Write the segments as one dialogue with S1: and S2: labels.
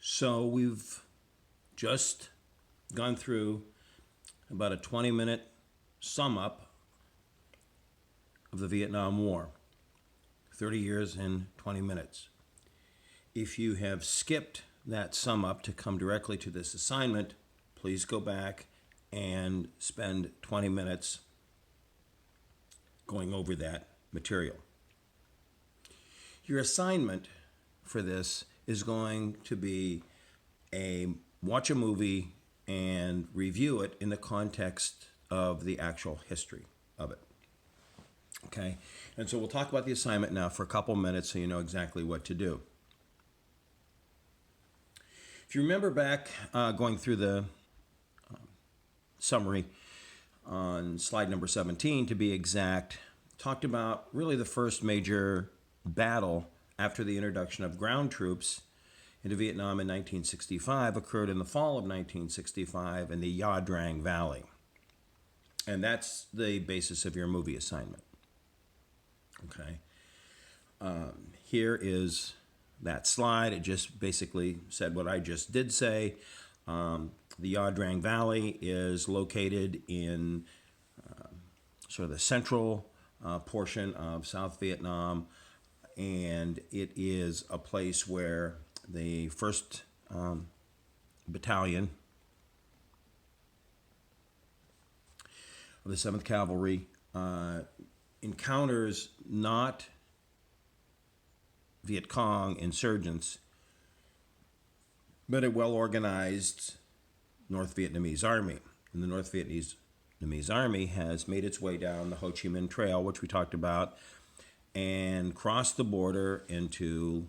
S1: So we've just gone through about a 20-minute sum up of the Vietnam War, 30 years in 20 minutes. If you have skipped that sum up to come directly to this assignment, please go back and spend 20 minutes going over that material. Your assignment for this is going to be watch a movie and review it in the context of the actual history of it. Okay? And so we'll talk about the assignment now for a couple minutes so you know exactly what to do. If you remember back going through the summary on slide number 17, to be exact, talked about really the first major battle after the introduction of ground troops into Vietnam in 1965 occurred in the fall of 1965 in the Nha Drang Valley. And that's the basis of your movie assignment. Okay. Here is that slide. It just basically said what I just did say. The Nha Drang Valley is located in sort of the central portion of South Vietnam, and it is a place where the 1st Battalion of the 7th Cavalry encounters not Viet Cong insurgents, but a well-organized North Vietnamese army. And the North Vietnamese army has made its way down the Ho Chi Minh Trail, which we talked about, and crossed the border into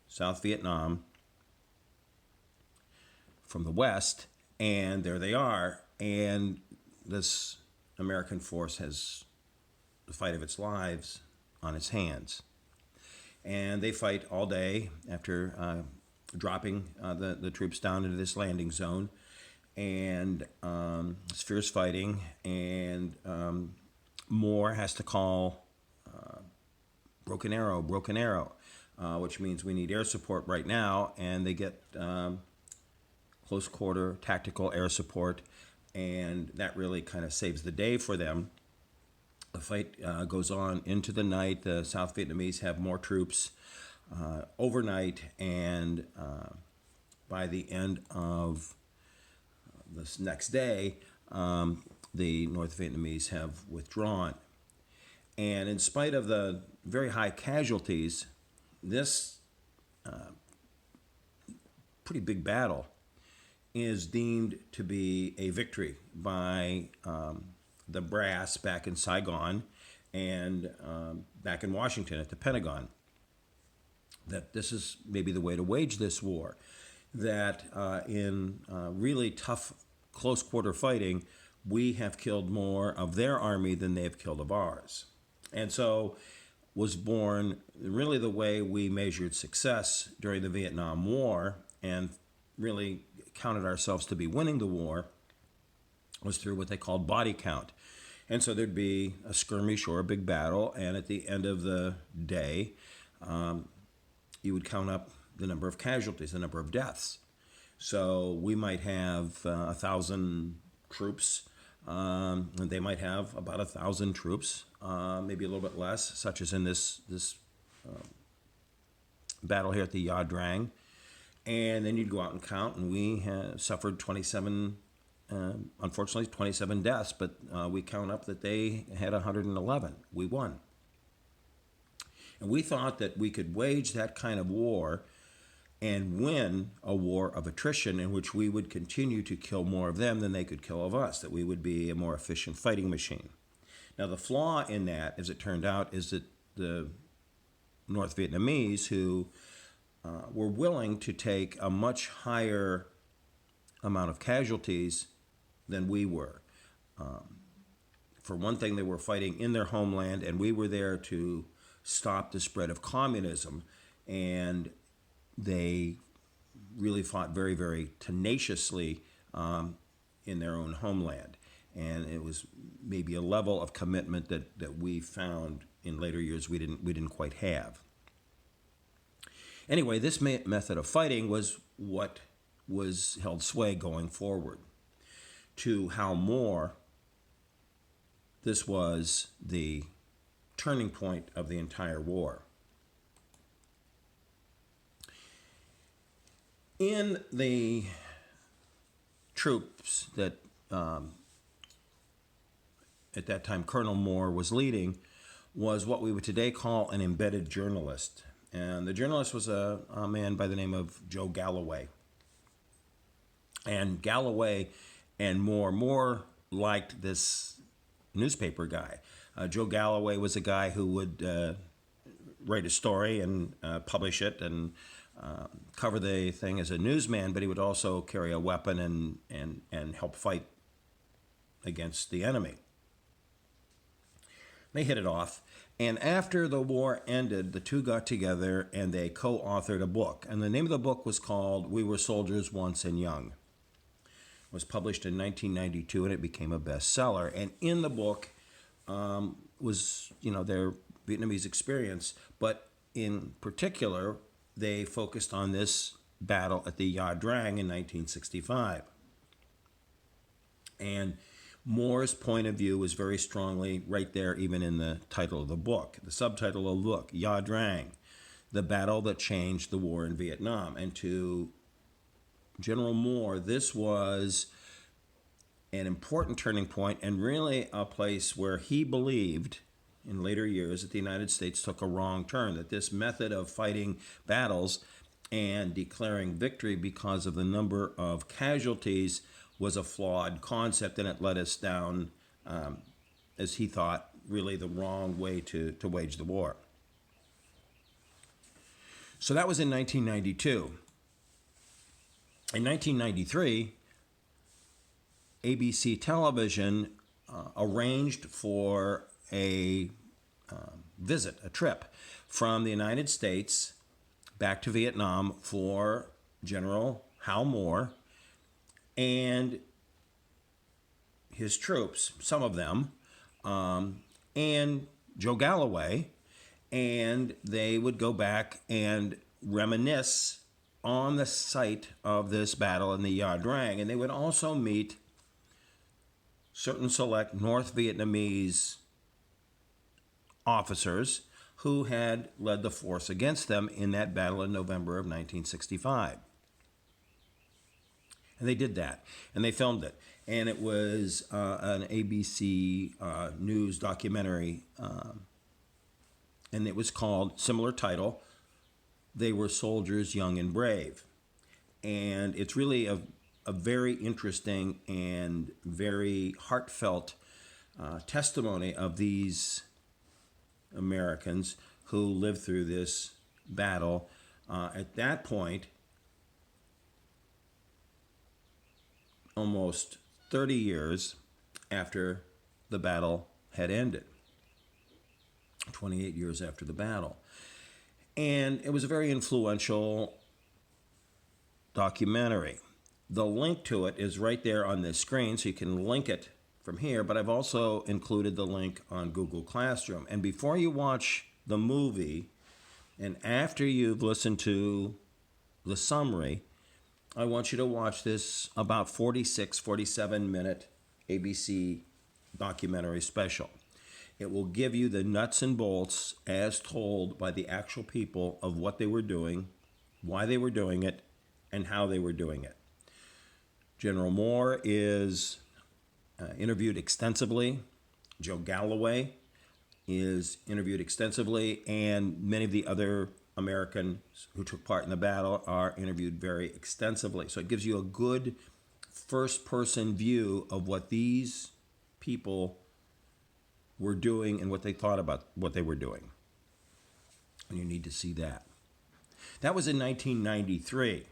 S1: South Vietnam from the west, and there they are. And this American force has the fight of its lives on its hands. And they fight all day after dropping the troops down into this landing zone. And it's fierce fighting, and Moore has to call broken arrow, which means we need air support right now, and they get close quarter tactical air support, and that really kind of saves the day for them. The fight goes on into the night. The South Vietnamese have more troops overnight, and by the end of this next day, the North Vietnamese have withdrawn. And in spite of the very high casualties, this pretty big battle is deemed to be a victory by the brass back in Saigon and back in Washington at the Pentagon. That this is maybe the way to wage this war. That in really tough close quarter fighting, we have killed more of their army than they've killed of ours. And so was born really the way we measured success during the Vietnam War and really counted ourselves to be winning the war was through what they called body count. And so there'd be a skirmish or a big battle, and at the end of the day, you would count up the number of casualties, the number of deaths. So we might have 1,000 troops, and they might have about 1,000 troops, maybe a little bit less, such as in this battle here at the Nha Drang. And then you'd go out and count, and we have suffered 27, unfortunately 27 deaths, but we count up that they had 111. We won. And we thought that we could wage that kind of war and win a war of attrition in which we would continue to kill more of them than they could kill of us, that we would be a more efficient fighting machine. Now, the flaw in that, as it turned out, is that the North Vietnamese, who were willing to take a much higher amount of casualties than we were. For one thing, they were fighting in their homeland, and we were there to stop the spread of communism, and they really fought very, very tenaciously in their own homeland. And it was maybe a level of commitment that we found in later years we didn't quite have. Anyway, this method of fighting was what was held sway going forward. To Hal Moore, this was the turning point of the entire war. In the troops that at that time Colonel Moore was leading was what we would today call an embedded journalist. And the journalist was a man by the name of Joe Galloway. And Galloway and Moore liked this newspaper guy. Joe Galloway was a guy who would write a story and publish it and cover the thing as a newsman, but he would also carry a weapon and help fight against the enemy. They hit it off. And after the war ended, the two got together and they co-authored a book. And the name of the book was called We Were Soldiers Once and Young. It was published in 1992 and it became a bestseller. And in the book was, their Vietnamese experience. But in particular, they focused on this battle at the Nha Trang in 1965. And Moore's point of view was very strongly right there, even in the title of the book. The subtitle of the book, Nha Trang, the battle that changed the war in Vietnam. And to General Moore, this was an important turning point and really a place where he believed in later years that the United States took a wrong turn, that this method of fighting battles and declaring victory because of the number of casualties was a flawed concept, and it led us down, as he thought, really the wrong way to wage the war. So that was in 1992. In 1993, ABC television arranged for a visit, a trip from the United States back to Vietnam for General Hal Moore and his troops, some of them, and Joe Galloway, and they would go back and reminisce on the site of this battle in the Nha Trang, and they would also meet certain select North Vietnamese officers who had led the force against them in that battle in November of 1965. And they did that, and they filmed it. And it was an ABC News documentary, and it was called, similar title, They Were Soldiers Young and Brave. And it's really a very interesting and very heartfelt testimony of these Americans who lived through this battle. At that point, almost 30 years after the battle had ended, 28 years after the battle. And it was a very influential documentary. The link to it is right there on this screen, so you can link it from here, but I've also included the link on Google Classroom. And before you watch the movie, and after you've listened to the summary, I want you to watch this about 47-minute ABC documentary special. It will give you the nuts and bolts as told by the actual people of what they were doing, why they were doing it, and how they were doing it. General Moore is interviewed extensively. Joe Galloway is interviewed extensively, and many of the other Americans who took part in the battle are interviewed very extensively. So it gives you a good first-person view of what these people were doing and what they thought about what they were doing. And you need to see that. That was in 1993.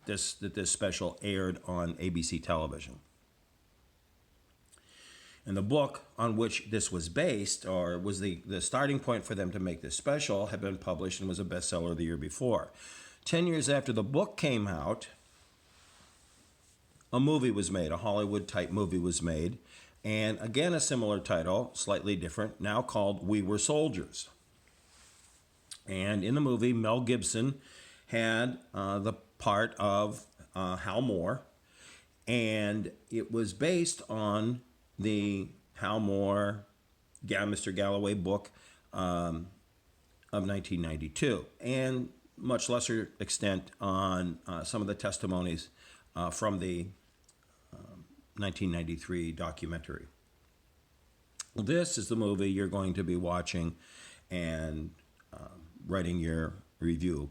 S1: This special aired on ABC television. And the book on which this was based, or was the starting point for them to make this special, had been published and was a bestseller the year before. 10 years after the book came out, a movie was made, a Hollywood-type movie was made, and again a similar title, slightly different, now called We Were Soldiers. And in the movie, Mel Gibson had the part of Hal Moore, and it was based on the Hal Moore, Mr. Galloway book of 1992, and much lesser extent on some of the testimonies from the 1993 documentary. This is the movie you're going to be watching and writing your review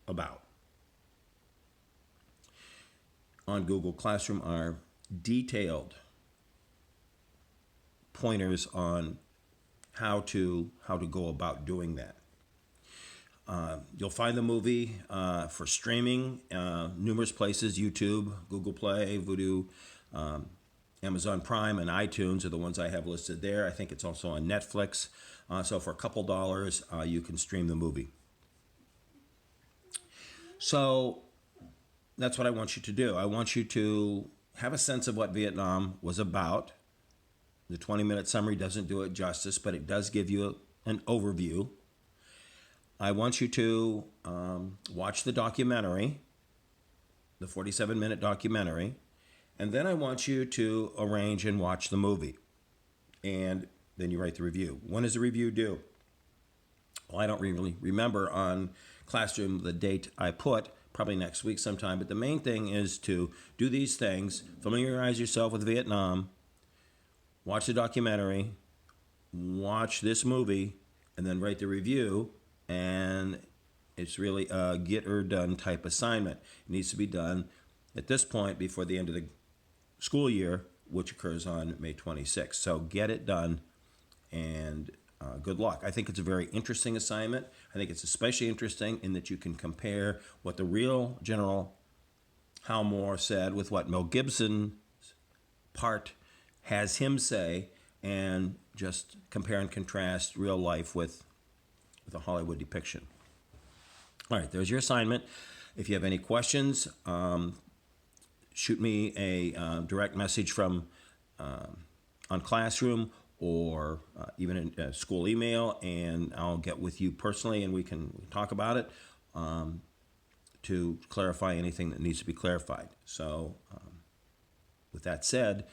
S1: about. On Google Classroom are detailed pointers on how to go about doing that. You'll find the movie for streaming numerous places: YouTube, Google Play, Vudu, Amazon Prime, and iTunes are the ones I have listed there. I think it's also on Netflix. So for a couple dollars, you can stream the movie. So that's what I want you to do. I want you to have a sense of what Vietnam was about. The 20-minute summary doesn't do it justice, but it does give you an overview. I want you to watch the documentary, the 47-minute documentary, and then I want you to arrange and watch the movie. And then you write the review. When is the review due? Well, I don't really remember on Classroom the date I put, probably next week sometime, but the main thing is to do these things, familiarize yourself with Vietnam, watch the documentary, watch this movie, and then write the review. And it's really a get-or-done type assignment. It needs to be done at this point before the end of the school year, which occurs on May 26th. So get it done, and good luck. I think it's a very interesting assignment. I think it's especially interesting in that you can compare what the real General Hal Moore said with what Mel Gibson's part has him say, and just compare and contrast real life with a Hollywood depiction. All right, there's your assignment. If you have any questions, shoot me a direct message from on Classroom, or even a school email, and I'll get with you personally and we can talk about it to clarify anything that needs to be clarified. So with that said,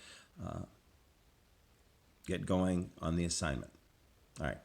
S1: get going on the assignment. All right.